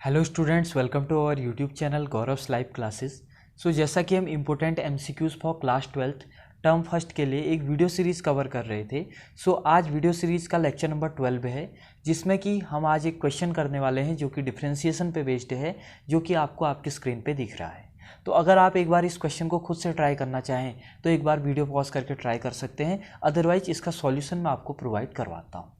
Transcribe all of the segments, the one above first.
Hello students, welcome to our YouTube channel Gaurav's live classes. जैसा कि हम important MCQs for class 12th term first के लिए एक वीडियो सीरीज़ कवर कर रहे थे। आज वीडियो सीरीज़ का लेक्चर नंबर 12 है, जिसमें कि हम आज एक क्वेश्चन करने वाले हैं जो कि डिफरेंशिएशन पे बेस्ड है, जो कि आपको आपकी स्क्रीन पे दिख रहा है। तो अगर आप एक बार इस क्वेश्चन को खुद से ट्राई करना चाहें तो एक बार वीडियो पॉज करके ट्राई कर सकते हैं, अदरवाइज इसका सॉल्यूशन मैं आपको प्रोवाइड करवाता हूँ।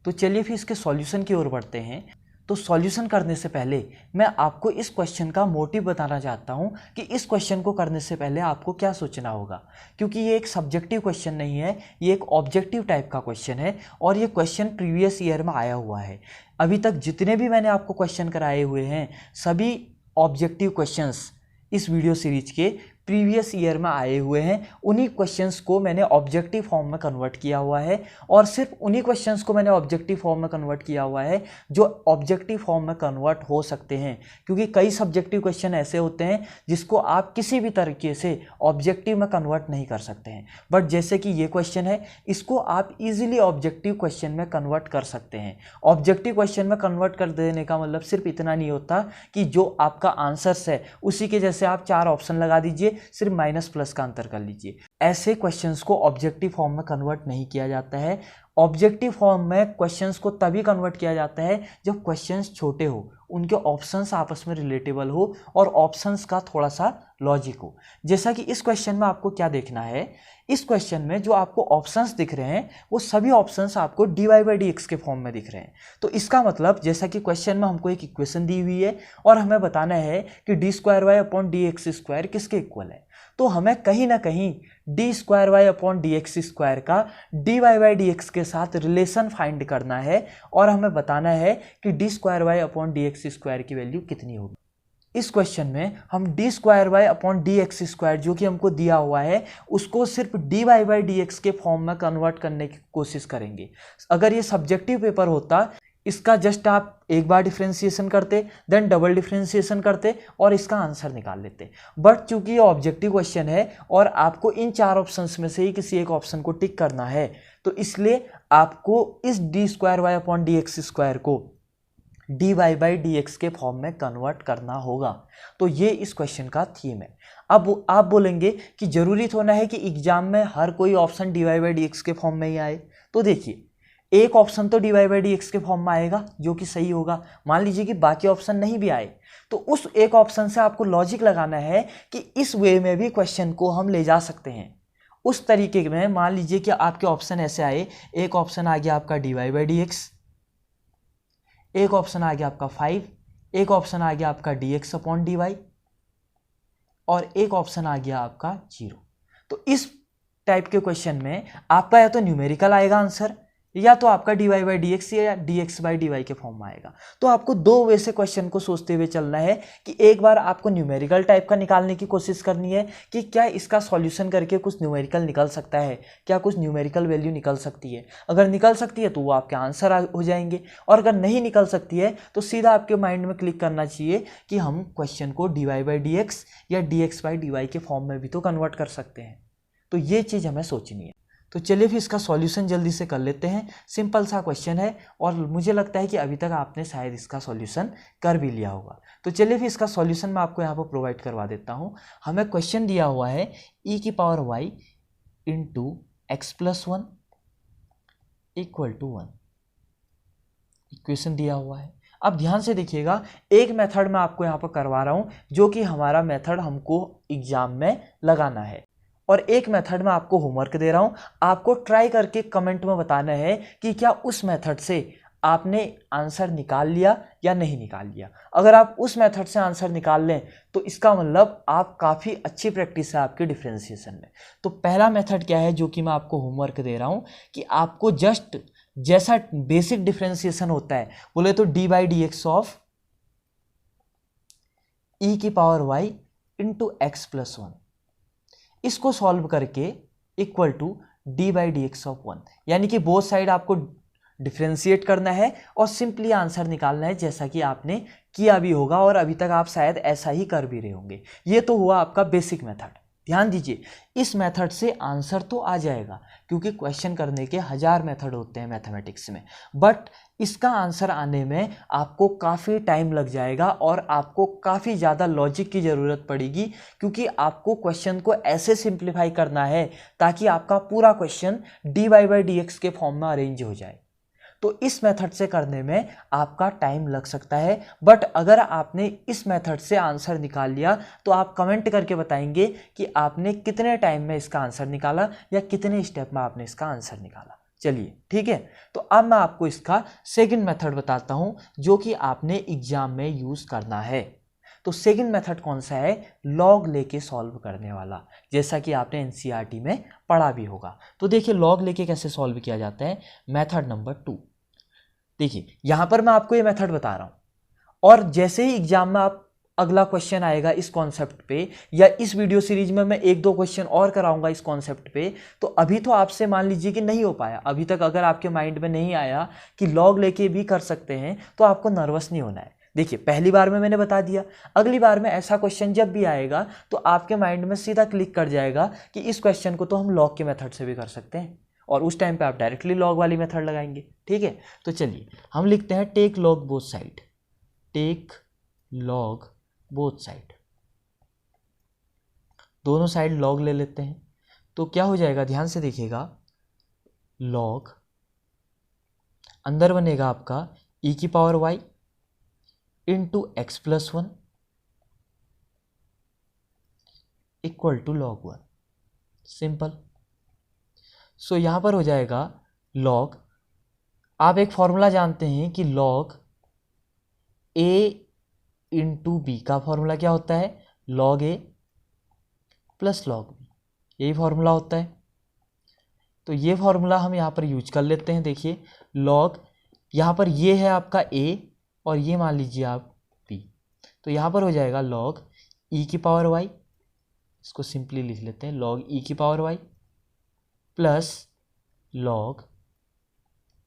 तो चलिए फिर इसके सॉल्यूशन की ओर बढ़ते हैं। तो सॉल्यूशन करने से पहले मैं आपको इस क्वेश्चन का मोटिव बताना चाहता हूं कि इस क्वेश्चन को करने से पहले आपको क्या सोचना होगा, क्योंकि ये एक सब्जेक्टिव क्वेश्चन नहीं है, ये एक ऑब्जेक्टिव टाइप का क्वेश्चन है और ये क्वेश्चन प्रीवियस ईयर में आया हुआ है। अभी तक जितने भी मैंने आपको क्वेश्चन कराए हुए हैं सभी ऑब्जेक्टिव क्वेश्चंस इस वीडियो सीरीज के प्रीवियस ईयर में आए हुए हैं। उन्हीं क्वेश्चंस को मैंने ऑब्जेक्टिव फॉर्म में कन्वर्ट किया हुआ है और सिर्फ उन्हीं क्वेश्चंस को मैंने ऑब्जेक्टिव फॉर्म में कन्वर्ट किया हुआ है जो ऑब्जेक्टिव फॉर्म में कन्वर्ट हो सकते हैं, क्योंकि कई सब्जेक्टिव क्वेश्चन ऐसे होते हैं जिसको आप किसी भी तरीके से ऑब्जेक्टिव में कन्वर्ट नहीं कर सकते हैं। बट जैसे कि ये क्वेश्चन है, इसको आप ईजिली ऑब्जेक्टिव क्वेश्चन में कन्वर्ट कर सकते हैं। ऑब्जेक्टिव क्वेश्चन में कन्वर्ट कर देने का मतलब सिर्फ इतना नहीं होता कि जो आपका आंसर्स है उसी के जैसे आप 4 ऑप्शन लगा दीजिए, सिर्फ माइनस प्लस का अंतर कर लीजिए। ऐसे क्वेश्चंस को ऑब्जेक्टिव फॉर्म में कन्वर्ट नहीं किया जाता है। ऑब्जेक्टिव फॉर्म में क्वेश्चंस को तभी कन्वर्ट किया जाता है जब क्वेश्चंस छोटे हो, उनके ऑप्शंस आपस में रिलेटेबल हो और ऑप्शंस का थोड़ा सा लॉजिक हो। जैसा कि इस क्वेश्चन में आपको क्या देखना है, इस क्वेश्चन में जो आपको ऑप्शंस दिख रहे हैं वो सभी ऑप्शंस आपको dy/dx के फॉर्म में दिख रहे हैं। तो इसका मतलब जैसा कि क्वेश्चन में हमको एक इक्वेशन दी हुई है और हमें बताना है कि d²y/dx² किसके इक्वल है, तो हमें कहीं ना कहीं d²y/dx² का dy/dx के साथ रिलेशन फाइंड करना है और हमें बताना है कि d²y/dx² की वैल्यू कितनी होगी। इस क्वेश्चन में हम d²y/dx² जो कि हमको दिया हुआ है उसको सिर्फ dy/dx के फॉर्म में कन्वर्ट करने की कोशिश करेंगे। अगर ये सब्जेक्टिव पेपर होता, इसका जस्ट आप एक बार डिफरेंशिएशन करते, देन डबल डिफरेंशिएशन करते और इसका आंसर निकाल लेते। बट चूंकि ये ऑब्जेक्टिव क्वेश्चन है और आपको इन 4 ऑप्शंस में से ही किसी एक ऑप्शन को टिक करना है, तो इसलिए आपको इस d²y/dx² को dy/dx के फॉर्म में कन्वर्ट करना होगा। तो ये इस क्वेश्चन का थीम है। अब आप बोलेंगे कि जरूरी तो ना है कि एग्जाम में हर कोई ऑप्शन dy/dx के फॉर्म में ही आए। तो देखिए, एक ऑप्शन तो dy/dx के फॉर्म में आएगा जो कि सही होगा। मान लीजिए कि बाकी ऑप्शन नहीं भी आए, तो उस एक ऑप्शन से आपको लॉजिक लगाना है कि इस वे में भी क्वेश्चन को हम ले जा सकते हैं। उस तरीके में मान लीजिए कि आपके ऑप्शन ऐसे आए, एक ऑप्शन आ गया आपका dy/dx, एक ऑप्शन आ गया आपका 5, एक ऑप्शन आ गया आपका dx/dy और एक ऑप्शन आ गया आपका 0। तो इस टाइप के क्वेश्चन में आपका या तो न्यूमेरिकल आएगा आंसर, या तो आपका dy/dx या dx/dy के फॉर्म में आएगा। तो आपको दो वे से क्वेश्चन को सोचते हुए चलना है कि एक बार आपको न्यूमेरिकल टाइप का निकालने की कोशिश करनी है कि क्या इसका सॉल्यूशन करके कुछ न्यूमेरिकल निकल सकता है, क्या कुछ न्यूमेरिकल वैल्यू निकल सकती है। अगर निकल सकती है तो वो आपके आंसर हो जाएंगे, और अगर नहीं निकल सकती है तो सीधा आपके माइंड में क्लिक करना चाहिए कि हम क्वेश्चन को dy/dx या dx/dy के फॉर्म में भी तो कन्वर्ट कर सकते हैं। तो ये चीज़ हमें सोचनी है। तो चलिए फिर इसका सॉल्यूशन जल्दी से कर लेते हैं। सिंपल सा क्वेश्चन है और मुझे लगता है कि अभी तक आपने शायद इसका सॉल्यूशन कर भी लिया होगा। तो चलिए फिर इसका सॉल्यूशन मैं आपको यहाँ पर प्रोवाइड करवा देता हूँ। हमें क्वेश्चन दिया हुआ है e⁻y × x+1 = 1, इक्वेशन दिया हुआ है। अब ध्यान से देखिएगा, एक मेथड मैं आपको यहाँ पर करवा रहा हूँ जो कि हमारा मेथड हमको एग्जाम में लगाना है, और एक मेथड में आपको होमवर्क दे रहा हूं। आपको ट्राई करके कमेंट में बताना है कि क्या उस मेथड से आपने आंसर निकाल लिया या नहीं निकाल लिया। अगर आप उस मेथड से आंसर निकाल लें तो इसका मतलब आप काफ़ी अच्छी प्रैक्टिस है आपके डिफरेंशिएशन में। तो पहला मेथड क्या है जो कि मैं आपको होमवर्क दे रहा हूं कि आपको जस्ट जैसा बेसिक डिफरेंशिएशन होता है, बोले तो dy/dx ऑफ e⁻y × x+1, इसको सॉल्व करके इक्वल टू dy/dx ऑफ 1, यानी कि बोथ साइड आपको डिफरेंशिएट करना है और सिंपली आंसर निकालना है, जैसा कि आपने किया भी होगा और अभी तक आप शायद ऐसा ही कर भी रहे होंगे। ये तो हुआ आपका बेसिक मेथड। ध्यान दीजिए, इस मेथड से आंसर तो आ जाएगा क्योंकि क्वेश्चन करने के 1000 मेथड होते हैं मैथमेटिक्स में, बट इसका आंसर आने में आपको काफ़ी टाइम लग जाएगा और आपको काफ़ी ज़्यादा लॉजिक की ज़रूरत पड़ेगी, क्योंकि आपको क्वेश्चन को ऐसे सिंप्लीफाई करना है ताकि आपका पूरा क्वेश्चन dy/dx के फॉर्म में अरेंज हो जाए। तो इस मेथड से करने में आपका टाइम लग सकता है, बट अगर आपने इस मेथड से आंसर निकाल लिया तो आप कमेंट करके बताएंगे कि आपने कितने टाइम में इसका आंसर निकाला या कितने स्टेप में आपने इसका आंसर निकाला। चलिए ठीक है, तो अब मैं आपको इसका सेकंड मेथड बताता हूं जो कि आपने एग्जाम में यूज करना है। तो सेकंड मेथड कौन सा है? लॉग लेके सॉल्व करने वाला, जैसा कि आपने एनसीईआरटी में पढ़ा भी होगा। तो देखिए लॉग लेके कैसे सॉल्व किया जाता है। मेथड नंबर 2, देखिए यहां पर मैं आपको ये मेथड बता रहा हूं और जैसे ही एग्जाम में आप अगला क्वेश्चन आएगा इस कॉन्सेप्ट पे या इस वीडियो सीरीज में मैं 1-2 क्वेश्चन और कराऊंगा इस कॉन्सेप्ट पे, तो अभी तो आपसे मान लीजिए कि नहीं हो पाया, अभी तक अगर आपके माइंड में नहीं आया कि लॉग लेके भी कर सकते हैं, तो आपको नर्वस नहीं होना है। देखिए पहली बार में मैंने बता दिया, अगली बार में ऐसा क्वेश्चन जब भी आएगा तो आपके माइंड में सीधा क्लिक कर जाएगा कि इस क्वेश्चन को तो हम लॉग के मेथड से भी कर सकते हैं, और उस टाइम पे आप डायरेक्टली लॉग वाली मेथड लगाएंगे। ठीक है, तो चलिए हम लिखते हैं take log both side, take log both side, दोनों साइड लॉग ले लेते हैं। तो क्या हो जाएगा, ध्यान से देखिएगा, लॉग अंदर बनेगा आपका e की power y into x plus 1 equal to log 1, simple. So यहां पर हो जाएगा लॉग, आप एक फॉर्मूला जानते हैं कि लॉग a इंटू बी का फॉर्मूला क्या होता है, log a plus log b, यही फॉर्मूला होता है। तो ये फॉर्मूला हम यहाँ पर यूज कर लेते हैं। देखिए लॉग यहाँ पर ये है आपका a और ये मान लीजिए आप b, तो यहाँ पर हो जाएगा लॉग e की पावर y, इसको सिंपली लिख लेते हैं लॉग e की power y plus log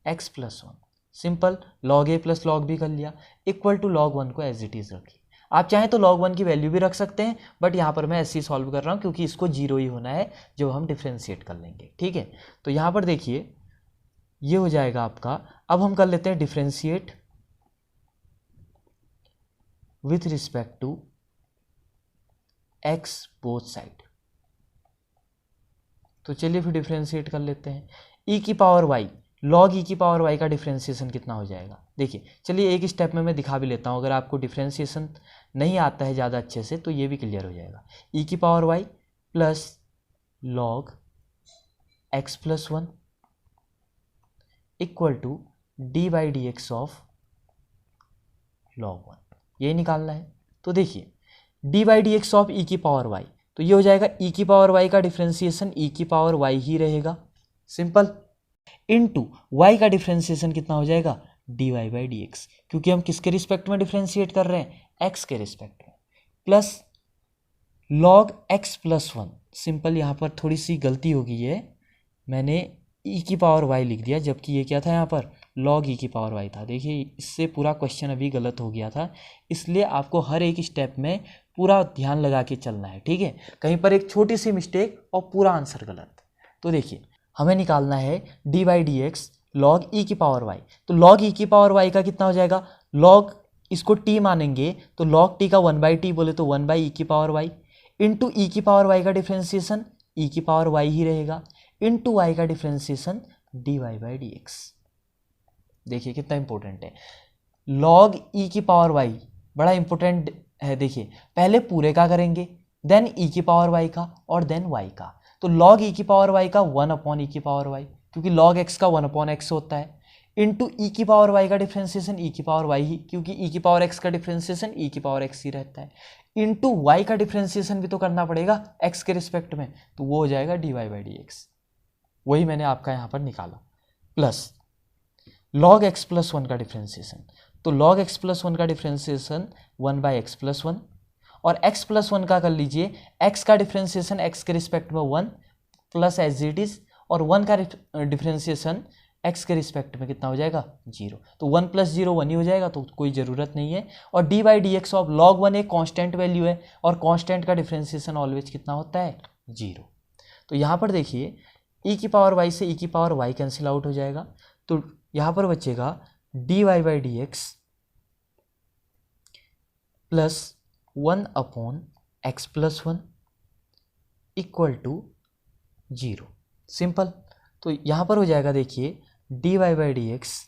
x plus 1, simple. Log a plus log b कर लिया, इक्वल टू लॉग 1 को एज इट इज रखिए। आप चाहें तो log 1 की वैल्यू भी रख सकते हैं, बट यहाँ पर मैं ऐसे ही सॉल्व कर रहा हूँ क्योंकि इसको 0 ही होना है जब हम डिफ्रेंशिएट कर लेंगे। ठीक है, तो यहाँ पर देखिए ये हो जाएगा आपका। अब हम कर लेते हैं differentiate with respect to x both side. तो चलिए फिर डिफ्रेंशिएट कर लेते हैं। e की पावर y, लॉग e की पावर y का डिफ्रेंशिएशन कितना हो जाएगा, देखिए चलिए एक स्टेप में मैं दिखा भी लेता हूँ, अगर आपको डिफ्रेंशिएशन नहीं आता है ज़्यादा अच्छे से तो ये भी क्लियर हो जाएगा। e की power y plus log x plus 1 equal to d/dx of log 1, ये निकालना है। तो देखिए d/dx ऑफ e की पावर y, तो ये हो जाएगा e की पावर y का डिफ्रेंशिएशन e की पावर y ही रहेगा, सिंपल, इनटू y का डिफ्रेंशिएशन कितना हो जाएगा, dy/dx, क्योंकि हम किसके रिस्पेक्ट में डिफ्रेंशिएट कर रहे हैं, x के रिस्पेक्ट में, plus log x plus 1, simple. यहाँ पर थोड़ी सी गलती हो गई है, मैंने e की पावर y लिख दिया जबकि ये क्या था, यहाँ पर log e की पावर y था। देखिए इससे पूरा क्वेश्चन अभी गलत हो गया था, इसलिए आपको हर एक स्टेप में पूरा ध्यान लगा के चलना है। ठीक है, कहीं पर एक छोटी सी मिस्टेक और पूरा आंसर गलत। तो देखिए हमें निकालना है d/dx log e की पावर y, तो log e की पावर y का कितना हो जाएगा, log इसको t मानेंगे तो log t का 1/t बोले तो 1/e की पावर y इंटू e की पावर y का डिफ्रेंशिएशन e की पावर y ही रहेगा, इंटू y का डिफ्रेंशिएशन dy/dx। देखिए कितना इंपॉर्टेंट है, log e की पावर y बड़ा इंपॉर्टेंट है। देखिए पहले पूरे का करेंगे, देन e की पावर y का और देन y का। तो log e की पावर y का 1/e की पावर y, क्योंकि log x का 1/x होता है, इंटू e की पावर y का डिफ्रेंशिएशन e की पावर y ही, क्योंकि e की पावर x का डिफ्रेंशिएशन e की पावर x ही रहता है, इंटू y का डिफ्रेंशिएशन भी तो करना पड़ेगा x के रिस्पेक्ट में, तो वो हो जाएगा dy/dx, वही मैंने आपका यहाँ पर निकाला, प्लस log x प्लस 1 का डिफ्रेंशिएशन, तो log x प्लस 1 का डिफ्रेंशिएशन 1/x प्लस 1, और x प्लस 1 का कर लीजिए, x का डिफ्रेंशिएशन x के रिस्पेक्ट में 1 प्लस एज इट इज, और 1 का डिफ्रेंशिएशन एक्स के रिस्पेक्ट में कितना हो जाएगा 0। तो 1 + 0 1 ही हो जाएगा, तो कोई ज़रूरत नहीं है। और dy/dx ऑफ log 1 एक कांस्टेंट वैल्यू है और कांस्टेंट का डिफ्रेंसिएशन ऑलवेज कितना होता है 0। तो यहाँ पर देखिए e⁻y से e⁻y कैंसिल आउट हो जाएगा, तो यहाँ पर बचेगा dy/dx plus 1/x+1 equal to 0। Simple. तो यहाँ पर हो जाएगा देखिए dy/dx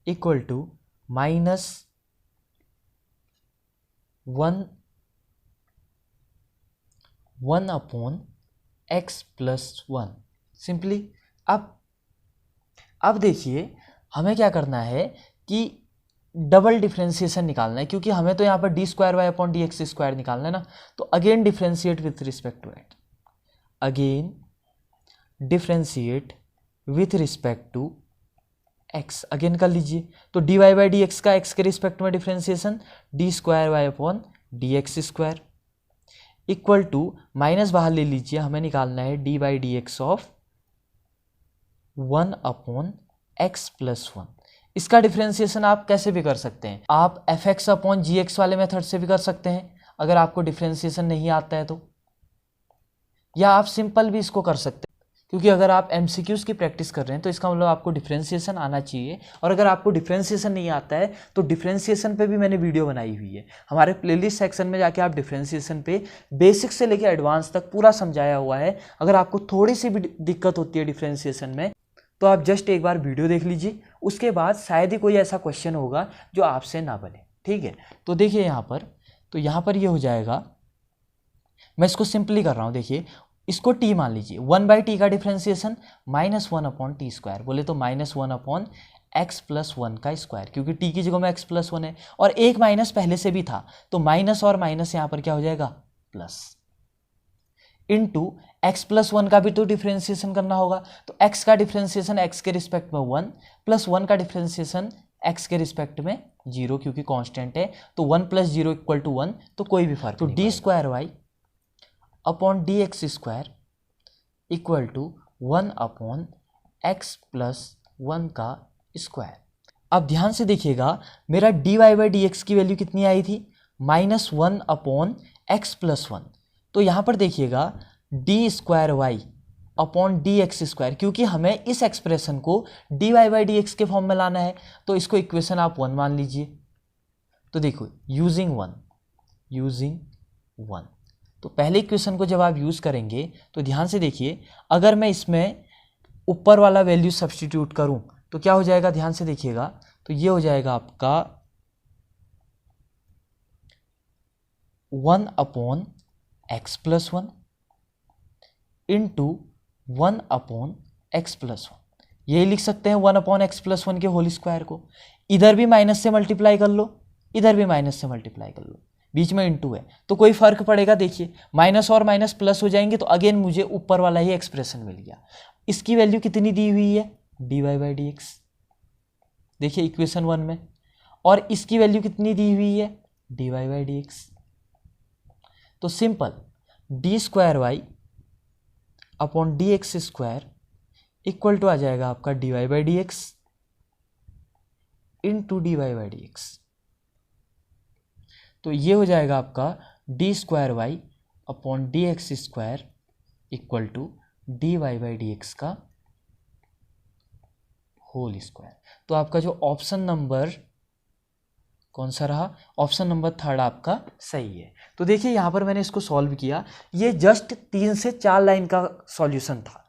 equal to -1/x+1 simply. अब देखिए हमें क्या करना है कि डबल डिफ्रेंसिएशन निकालना है, क्योंकि हमें तो यहाँ पर d²y/dx² निकालना है ना। तो again differentiate with respect to x, again differentiate with respect to x, again कर लीजिए। तो dy/dx का एक्स के रिस्पेक्ट में differentiation d²y/dx² equal to minus बाहर ले लीजिए, हमें निकालना है dy/dx ऑफ 1/x+1। इसका डिफ्रेंसिएशन आप कैसे भी कर सकते हैं, आप fx/gx वाले मेथड से भी कर सकते हैं अगर आपको डिफ्रेंसिएशन नहीं आता है तो, या आप सिंपल भी इसको कर सकते हैं। क्योंकि अगर आप MCQs की प्रैक्टिस कर रहे हैं तो इसका मतलब आपको डिफ्रेंसिएशन आना चाहिए, और अगर आपको डिफ्रेंसिएशन नहीं आता है तो डिफ्रेंसिएशन पे भी मैंने वीडियो बनाई हुई है। हमारे प्लेलिस्ट सेक्शन में जाके आप डिफ्रेंसिएशन पे बेसिक से लेकर एडवांस तक पूरा समझाया हुआ है। अगर आपको थोड़ी सी भी दिक्कत होती है डिफ्रेंसिएशन में तो आप जस्ट एक बार वीडियो देख लीजिए, उसके बाद शायद ही कोई ऐसा क्वेश्चन होगा जो आपसे ना बने। ठीक है, तो देखिए यहाँ पर, तो यहाँ पर ये हो जाएगा, मैं इसको सिंपली कर रहा हूँ। देखिए इसको t मान लीजिए, 1/t का डिफ्रेंसिएशन -1/t², बोले तो -1/x+1 का स्क्वायर, क्योंकि t की जगह में x+1 है और एक माइनस पहले से भी था, तो माइनस और माइनस यहाँ पर क्या हो जाएगा प्लस, इनटू x+1 का भी तो डिफ्रेंसिएशन करना होगा। तो x का डिफ्रेंसिएशन x के रिस्पेक्ट में 1 प्लस 1 का डिफ्रेंसिएशन x के रिस्पेक्ट में 0, क्योंक't कांस्टेंट है। तो 1 + 0 = 1, तो कोई भी फर्क नहीं। तो d²y/dx² इक्वल टू 1/x+1 का स्क्वायर। अब ध्यान से देखिएगा, मेरा dy/dx की वैल्यू कितनी आई थी -1/x+1। तो यहाँ पर देखिएगा d²y/dx², क्योंकि हमें इस एक्सप्रेशन को dy/dx के फॉर्म में लाना है, तो इसको इक्वेशन आप 1 मान लीजिए। तो देखो यूजिंग 1, तो पहले इक्वेशन को जब आप यूज़ करेंगे तो ध्यान से देखिए, अगर मैं इसमें ऊपर वाला वैल्यू सब्स्टिट्यूट करूं तो क्या हो जाएगा, ध्यान से देखिएगा। तो ये हो जाएगा आपका 1/x+1 इंटू 1/x+1, यही लिख सकते हैं 1/x+1 के होल स्क्वायर को। इधर भी माइनस से मल्टीप्लाई कर लो, इधर भी माइनस से मल्टीप्लाई कर लो, बीच में इंटू है तो कोई फर्क पड़ेगा। देखिए माइनस और माइनस प्लस हो जाएंगे, तो अगेन मुझे ऊपर वाला ही एक्सप्रेशन मिल गया। इसकी वैल्यू कितनी दी हुई है dy/dx, देखिए इक्वेशन 1 में, और इसकी वैल्यू कितनी दी हुई है dy/dx। तो सिंपल d²y/dx² इक्वल टू आ जाएगा आपका dy/dx इंटू dy/dx। तो ये हो जाएगा आपका d²y/dx² इक्वल टू dy/dx का होल स्क्वायर। तो आपका जो ऑप्शन नंबर कौन सा रहा, ऑप्शन नंबर 3 आपका सही है। तो देखिए यहाँ पर मैंने इसको सॉल्व किया, ये जस्ट 3 से 4 लाइन का सॉल्यूशन था,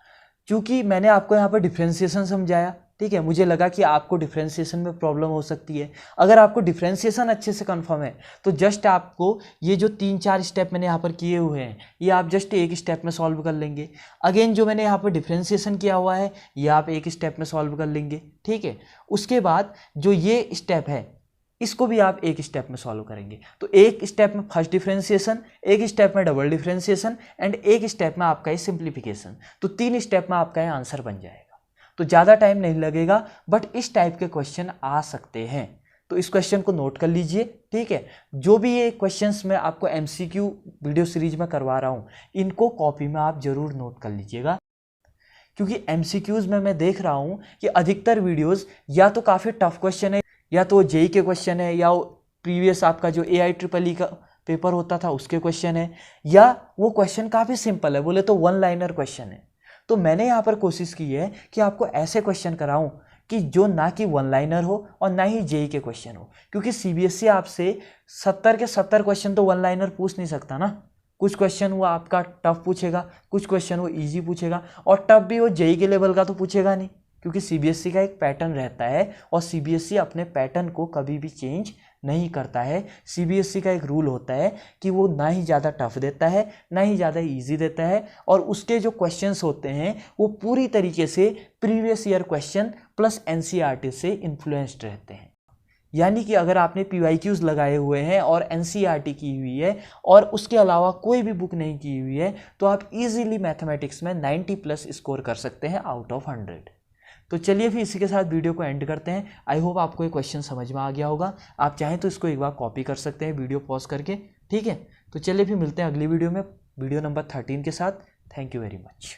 क्योंकि मैंने आपको यहाँ पर डिफ्रेंसिएशन समझाया। ठीक है, मुझे लगा कि आपको डिफ्रेंसिएशन में प्रॉब्लम हो सकती है। अगर आपको डिफ्रेंसिएशन अच्छे से कंफर्म है तो जस्ट आपको ये जो 3-4 स्टेप मैंने यहाँ पर किए हुए हैं, ये आप जस्ट एक स्टेप में सॉल्व कर लेंगे। अगेन जो मैंने यहाँ पर डिफ्रेंसिएशन किया हुआ है ये आप एक स्टेप में सॉल्व कर लेंगे। ठीक है, उसके बाद जो ये स्टेप है इसको भी आप एक स्टेप में सॉल्व करेंगे। तो एक स्टेप में फर्स्ट डिफ्रेंसिएशन, एक स्टेप में डबल डिफ्रेंसिएशन एंड एक स्टेप में आपका ये सिंप्लीफिकेशन। तो 3 स्टेप में आपका ये आंसर बन जाएगा। तो ज़्यादा टाइम नहीं लगेगा, बट इस टाइप के क्वेश्चन आ सकते हैं, तो इस क्वेश्चन को नोट कर लीजिए। ठीक है, जो भी ये क्वेश्चंस मैं आपको MCQ वीडियो सीरीज में करवा रहा हूँ, इनको कॉपी में आप ज़रूर नोट कर लीजिएगा, क्योंकि एमसीक्यूज़ में मैं देख रहा हूँ कि अधिकतर वीडियोस या तो काफ़ी टफ क्वेश्चन है, या तो जेई के क्वेश्चन है, या प्रीवियस आपका जो AIEEE का पेपर होता था उसके क्वेश्चन है, या वो क्वेश्चन काफ़ी सिंपल है, बोले तो वन लाइनर क्वेश्चन है। तो मैंने यहाँ पर कोशिश की है कि आपको ऐसे क्वेश्चन कराऊं कि जो ना कि वन लाइनर हो और ना ही जेई के क्वेश्चन हो, क्योंकि CBSE आपसे 70 के 70 क्वेश्चन तो वन लाइनर पूछ नहीं सकता ना। कुछ क्वेश्चन वो आपका टफ पूछेगा, कुछ क्वेश्चन वो इजी पूछेगा, और टफ भी वो जेई के लेवल का तो पूछेगा नहीं, क्योंकि CBSE का एक पैटर्न रहता है और CBSE अपने पैटर्न को कभी भी चेंज नहीं करता है। CBSE का एक रूल होता है कि वो ना ही ज़्यादा टफ देता है ना ही ज़्यादा इजी देता है, और उसके जो क्वेश्चंस होते हैं वो पूरी तरीके से previous year question plus NCERT से इन्फ्लुएंस्ड रहते हैं। यानी कि अगर आपने PYQs लगाए हुए हैं और NCERT की हुई है और उसके अलावा कोई भी बुक नहीं की हुई है, तो आप इजीली मैथमेटिक्स में 90+ स्कोर कर सकते हैं आउट ऑफ 100। तो चलिए फिर इसी के साथ वीडियो को एंड करते हैं। आई होप आपको ये क्वेश्चन समझ में आ गया होगा। आप चाहें तो इसको एक बार कॉपी कर सकते हैं वीडियो पॉज करके, ठीक है। तो चलिए फिर मिलते हैं अगली वीडियो में, वीडियो नंबर 13 के साथ। Thank you very much.